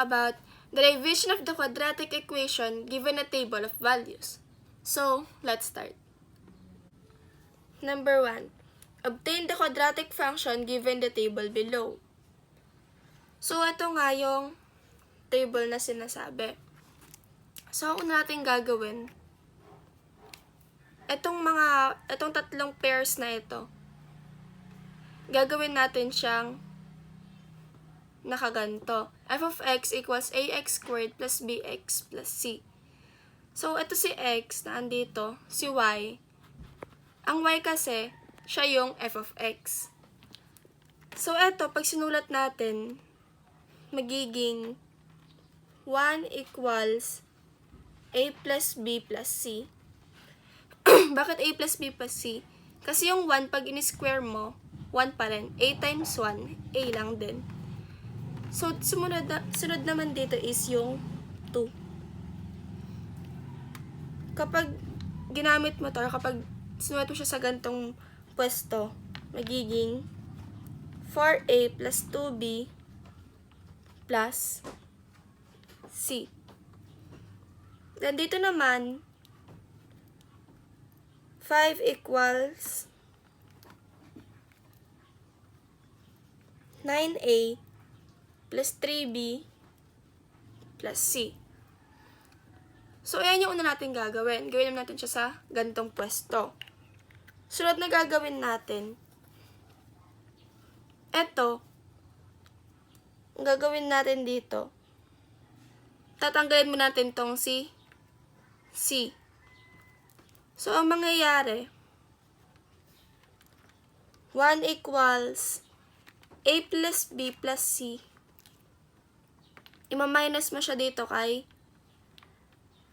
about derivation of the quadratic equation given a table of values. So, let's start. Number 1. Obtain the quadratic function given the table below. So, ito nga yung table na sinasabi. So, ang natin gagawin, itong tatlong pairs na ito, gagawin natin siyang nakaganto. F of x equals ax squared plus bx plus c. So, ito si x na andito, si y. Ang y kasi, siya yung f of x. So, ito, pag sinulat natin, magiging 1 equals a plus b plus c. Bakit a plus b plus c? Kasi yung 1, pag in-square mo, 1 pa rin. A times 1, a lang din. So, sunod naman dito is yung 2. Kapag ginamit mo to, or kapag sinulat mo siya sa gantong pwesto, magiging 4a plus 2b plus c. Then, dito naman, 5 equals 9a plus 3b plus c. So, ayan yung una natin gagawin. Gawin natin siya sa gantong pwesto. Sunod na gagawin natin, eto, ang gagawin natin dito, tatanggalin mo natin tong c. So, ang mangyayari, 1 equals a plus b plus c. Ima-minus mo siya dito kay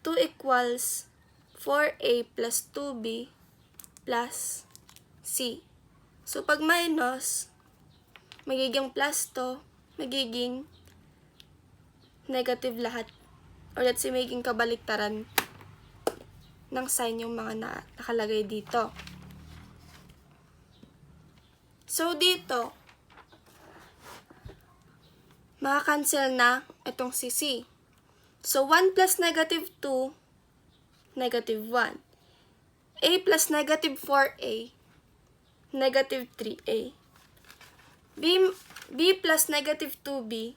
2 equals 4a plus 2b plus c. So, pag minus, magiging plus to, magiging negative lahat. Or let's say, magiging kabaliktaran ng sign yung mga nakalagay dito. So, dito, maka-cancel na itong si c. So, 1 plus negative 2, negative 1. A plus negative 4a, negative 3a. B plus negative 2b,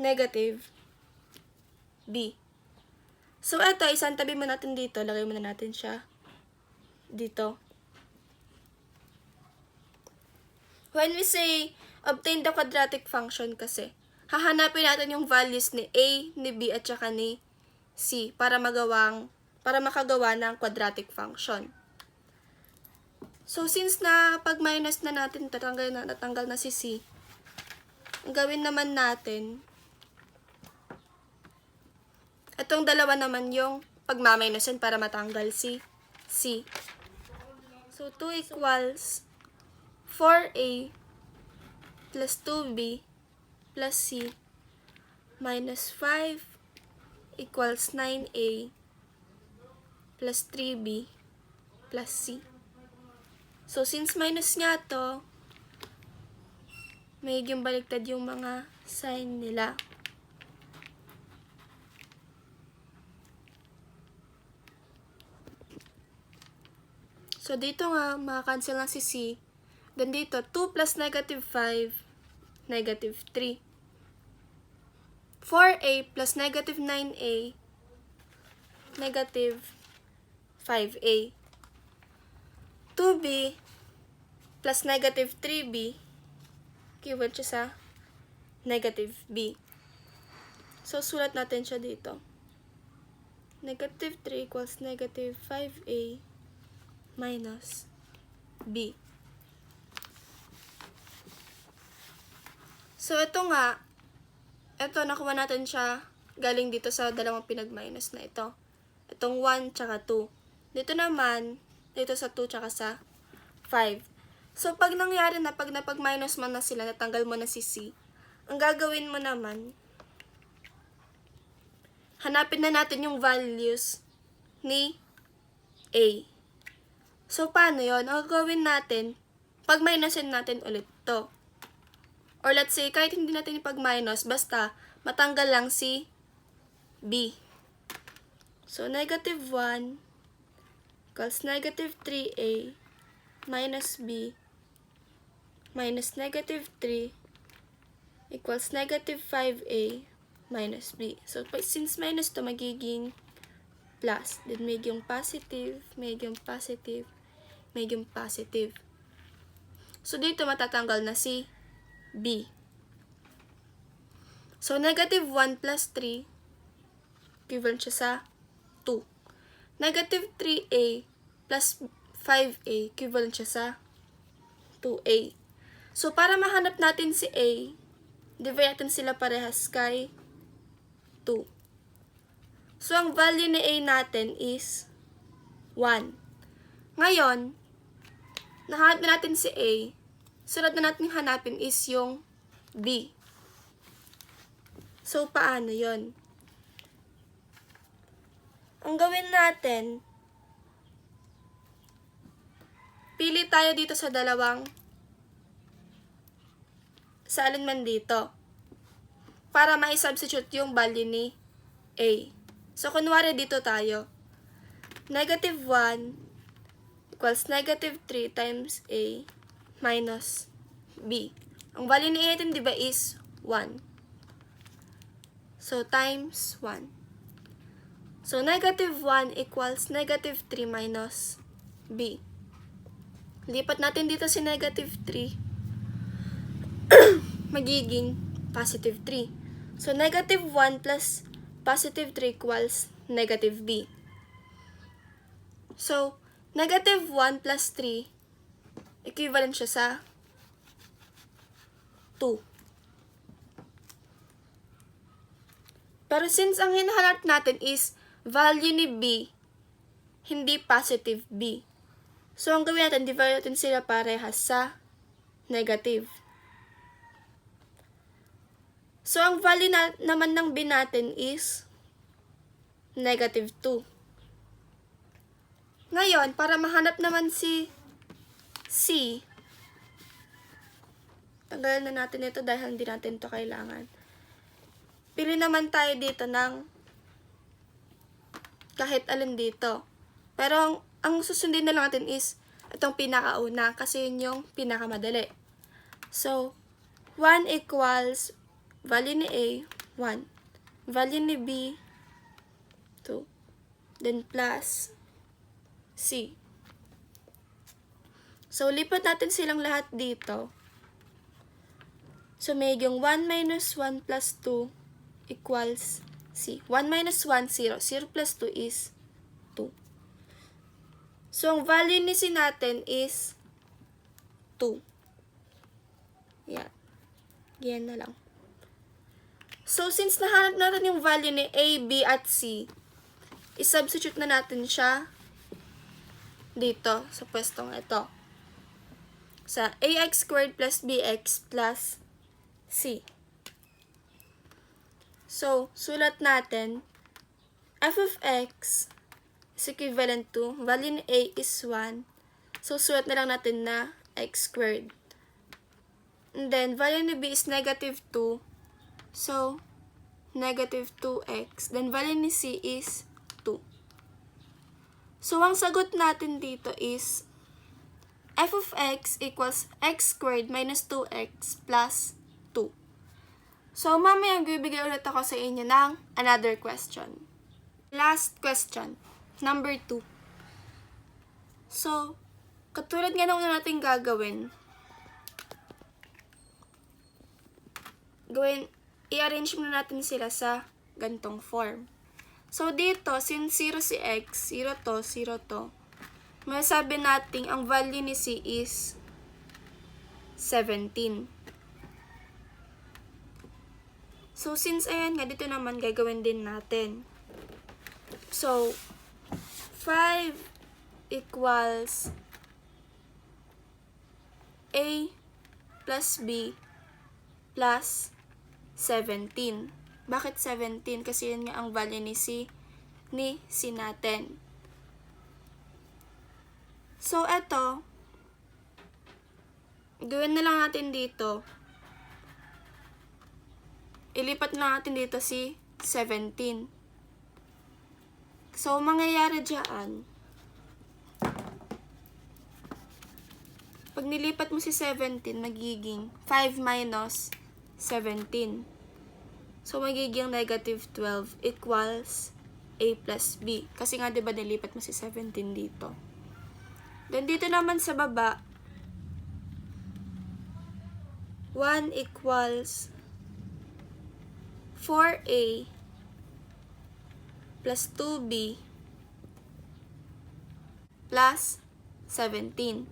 negative b. So, ito, isang tabi mo natin dito. Lagay muna natin siya dito. When we say, obtain the quadratic function kasi, hahanapin natin yung values ni a, ni b, at saka ni c para makagawa ng quadratic function. So, since na pag minus na natin, natanggal na si c, ang gawin naman natin, itong dalawa naman yung pagmaminusin para matanggal si c. So, 2 equals 4a plus 2b plus c minus 5 equals 9a plus 3b plus c. So, since minus nga to, magiging baliktad yung mga sign nila. So, dito nga, maka-cancel lang si c. Then dito, 2 plus negative 5, negative 3. 4a plus negative 9a, negative 5a. 2b plus negative 3b, keyword siya sa negative b. So, sulat natin siya dito. Negative 3 equals negative 5a minus b. So, ito nga, nakuha natin siya galing dito sa dalawang pinag-minus na ito. Itong 1 tsaka 2. Dito naman, dito sa 2 tsaka sa 5. So, pag nangyari na, pag napag-minus mo na sila, natanggal mo na si c, ang gagawin mo naman, hanapin na natin yung values ni a. So, paano yun? Ang gagawin natin, pag-minusin natin ulit to. Or let's say, kahit hindi natin ipag-minus, basta matanggal lang si B. So, negative 1 equals negative 3A minus B minus negative 3 equals negative 5A minus B. So, since minus to magiging plus, then magiging positive, magiging positive, magiging positive. So, dito matatanggal na si B. So, negative 1 plus 3, equivalent siya sa 2. Negative 3A plus 5A, equivalent siya sa 2A. So, para mahanap natin si A, divide natin sila parehas kay 2. So, ang value ni A natin is 1. Ngayon, nahanap na natin si A, sunod na natin hanapin is yung B. So, paano yon? Ang gawin natin, pili tayo dito sa dalawang sa alinman dito para ma-substitute yung value ni A. So, kunwari dito tayo. Negative 1 equals negative 3 times A minus B. Ang value ni A natin, di ba, is 1. So, times 1. So, negative 1 equals negative 3 minus B. Lipat natin dito si negative 3. Magiging positive 3. So, negative 1 plus positive 3 equals negative B. So, negative 1 plus 3, equivalent siya sa 2. Pero since ang hinahanap natin is value ni B, hindi positive B. So, ang gawin natin, divide natin sila parehas sa negative. So, ang value naman ng B natin is negative 2. Ngayon, para mahanap naman si C, tanggalan na natin ito dahil hindi natin ito kailangan. Pili naman tayo dito ng kahit alin dito. Pero ang susundin na lang natin is itong pinakauna kasi yun yung pinakamadali. So, 1 equals value ni A, 1. Value ni B, 2. Then plus C. So, lipat natin silang lahat dito. So, may yung 1 minus 1 plus 2 equals C. 1 minus 1, 0. 0 plus 2 is 2. So, ang value ni C natin is 2. Yan. Yan na lang. So, since nahanap natin yung value ni A, B, at C, isubstitute na natin siya dito sa pwestong ito. Sa ax squared plus bx plus C. So, sulat natin, f of x is equivalent to, value ni A is 1. So, sulat na lang natin na x squared. And then, value ni B is negative 2. So, negative 2x. Then, value ni C is 2. So, ang sagot natin dito is f of x equals x squared minus 2x plus 2. So, mamaya bibigay ulit ako sa inyo ng another question. Last question, number 2. So, katulad nga nung natin gagawin, i-arrange muna natin sila sa gantong form. So, dito, since 0 si x, 0 to, masasabi natin ang value ni C is 17. So, since ayan nga, dito naman gagawin din natin. So, 5 equals A plus B plus 17. Bakit 17? Kasi yun nga ang value ni C natin. So, eto, gawin na lang natin dito. ilipat na natin dito si 17. So, mangyayari dyan, pag nilipat mo si 17, magiging 5 minus 17. So, magiging negative 12 equals A plus B. Kasi nga, diba, nilipat mo si 17 dito. Then, dito naman sa baba, 1 equals 4A plus 2B plus 17.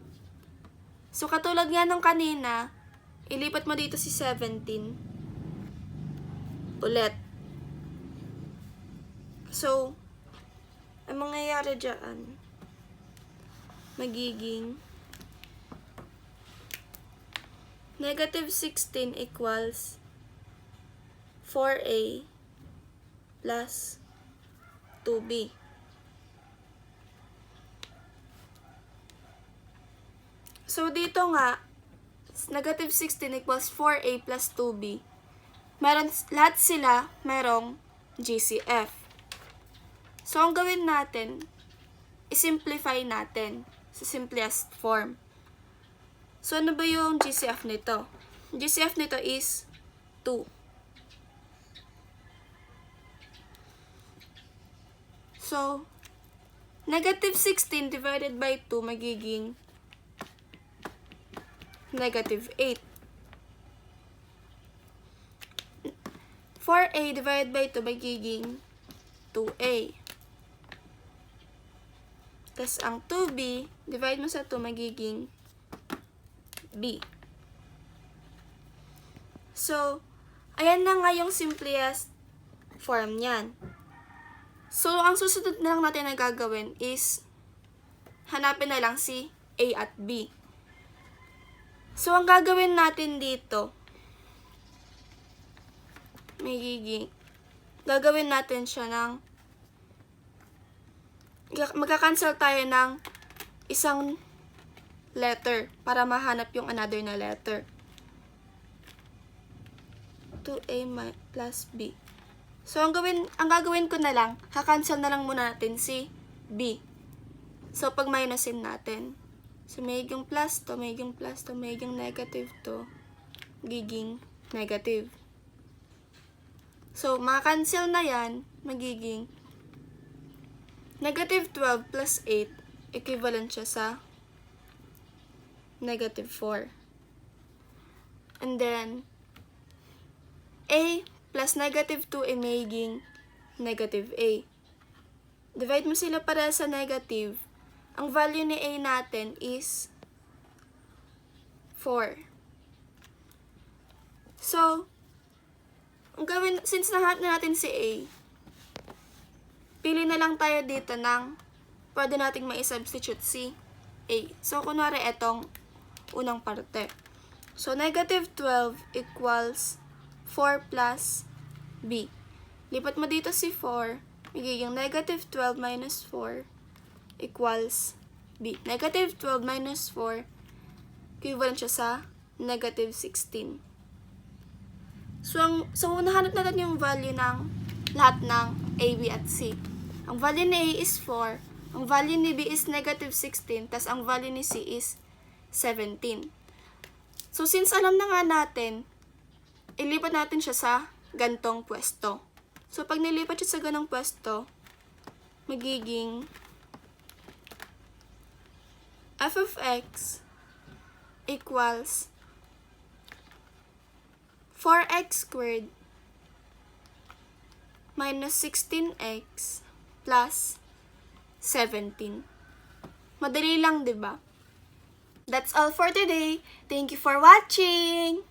So, katulad nga nung kanina, ilipat mo dito si 17 ulit. So, ang mangyayari dyan, magiging negative 16 equals 4A plus 2B. So, dito nga, negative 16 equals 4A plus 2B. Lahat sila merong GCF. So, ang gawin natin, i-simplify natin sa simplest form. So, ano ba yung GCF nito? GCF nito is 2. So, negative 16 divided by 2 magiging negative 8. 4A divided by 2 magiging 2A. Tapos, ang 2B, divide mo sa 2, magiging B. So, ayan na nga yung simplest form niyan. So, ang susunod na lang natin na gagawin is hanapin na lang si A at B. So, ang gagawin natin dito, gagawin natin siya ng, magka-cancel tayo ng isang letter para mahanap yung another na letter. 2A plus B. So, ang gagawin ko na lang, kakancel na lang muna natin si B. So, pag minusin natin, so, magiging plus to, magiging plus to, magiging negative to, magiging negative. So, makacancel na yan, magiging negative 12 plus 8, equivalent siya sa negative 4. And then, A plus negative 2 ay magiging negative A. Divide mo sila para sa negative. Ang value ni A natin is 4. So, ang gawin, since nahanap na natin si A, pili na lang tayo dito ng pwede nating mai-substitute si A. So, kunwari itong unang parte. So, negative 12 equals 4 plus B. Lipat mo dito si 4, magiging negative 12 minus 4 equals B. Negative 12 minus 4, equivalent siya sa negative 16. So, nahanap natin yung value ng lahat ng A, B, at C. Ang value ni A is 4, ang value ni B is negative 16, tas ang value ni C is 17. So, since alam na nga natin, ilipat natin siya sa gantong pwesto. So, pag nilipat siya sa ganong pwesto, magiging f of x equals 4x squared minus 16x plus 17. Madali lang, diba? That's all for today. Thank you for watching!